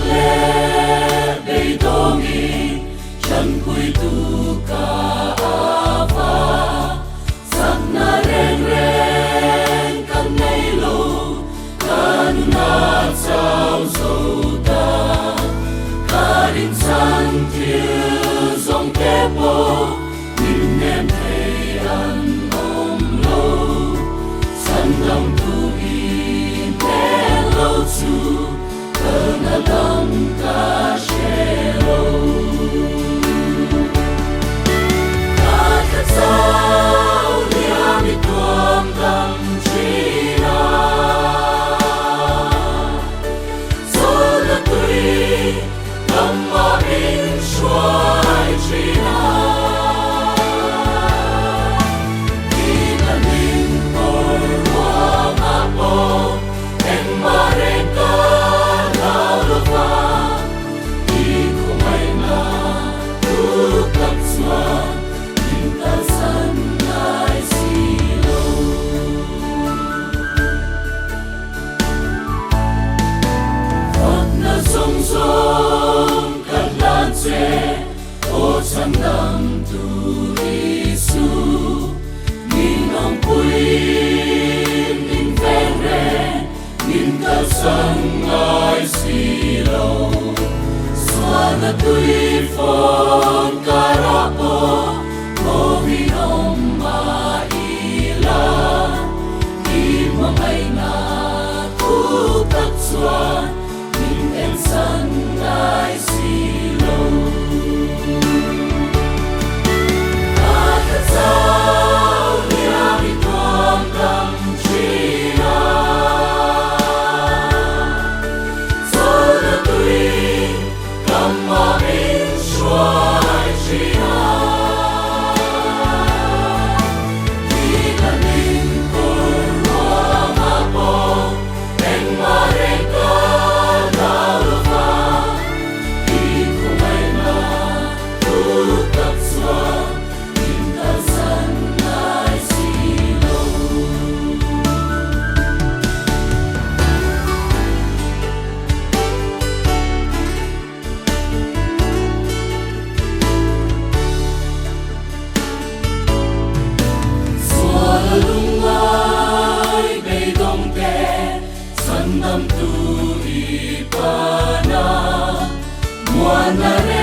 le bay dongi chân quy tu ca ava sắc na reng reng kan nei lo kan na chao zo ta karin san thiêu dòng kép po nhìn em thấy ăn ôm lâu san lòng tu in té lâu chu na lòng ca she lâu ta thật sao lia mi tuam dam chi na zo la tui tâm ma in xoay chi na đi là min por hoa ma po en ma re ca lao lo va đi không ai na tu tập xóa nhìn ta san lại xì lâu Phật na sông sông cắt lan che ô chân đam tu Giêsu nhìn ông quy nhìn ven re nhìn ta san lại xì lâu xóa na tui phon carapo ô vi ông ma ila đi mà ngày na tu tắc xóa nhìn em san lại xì lâu ta thật sao lia mi tuam dam chi na zo na tui kam ma in xoay chi na đi là min por hoa ma po en ma re ca lao lo va đi không ai na tu tập xóa nhìn ta san lại xì lâu xóa là lung ai bay đông kè san nam tu i pa na mua na re